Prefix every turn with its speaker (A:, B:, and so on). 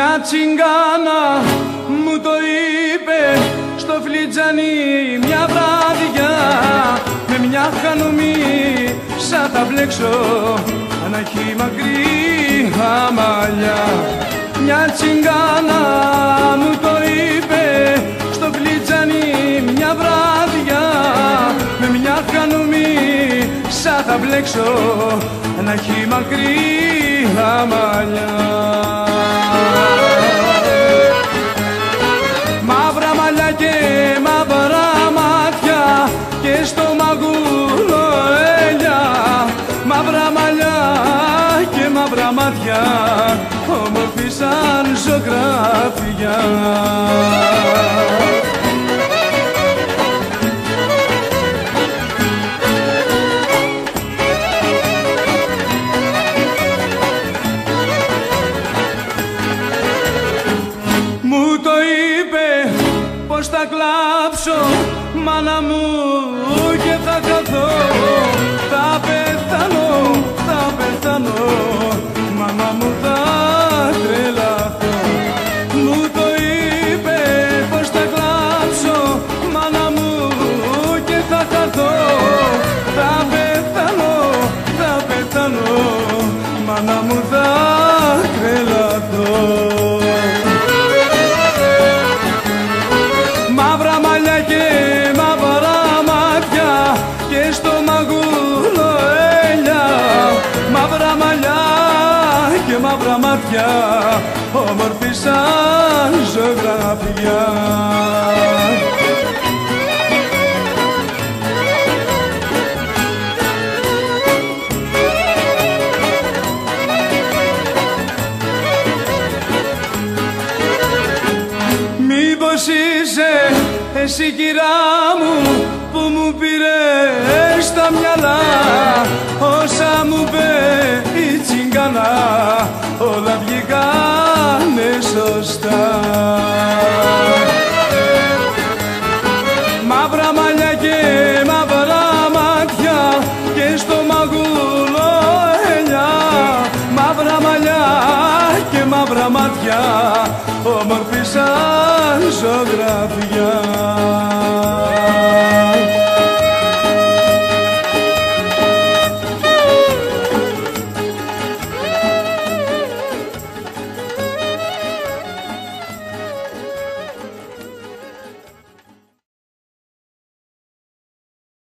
A: Μια τσιγκάνα μου το είπε στο φλιτζάνι μια βράδια, με μια χανομή σαν τα μπλέξω να έχει μακρύ μαλλιά. Μια τσιγκάνα μου το είπε στο φλιτζάνι μια βράδια, με μια χανομή σαν τα μπλέξω να έχει μακρύ μαλλιά. Μαύρα μαλλιά και μαύρα μάτια και στο μαγούλο έλια. Μαύρα μαλλιά και μαύρα μάτια, όμορφη σαν ζωγραφιά. Μου το είπε πως θα κλάψω μάνα μου και θα καθώ, θα πεθάνω, θα πεθάνω, μάνα μου θα τρελαθώ. Μου το είπε πως θα κλάψω μάνα μου και θα καθώ, θα πεθάνω, θα πεθάνω, μάνα μου θα τρελαθώ. Μαύρα μαλλιά και μαύρα μάτια και στο μαγούλο έλια. Μαύρα μαλλιά και μαύρα μάτια, όμορφη σαν ζωγραφιά. Μήπως είσαι εσύ κυρά μου που μου πήρες τα μυαλά, όσα μου είπε η τσιγκάνα όλα βγήκανε σωστά. Μαύρα μαλλιά και μαύρα μάτια και στο μαγούλο ελιά. Μαύρα μαλλιά και μαύρα μάτια, όμορφη σαν ζωγραφιά.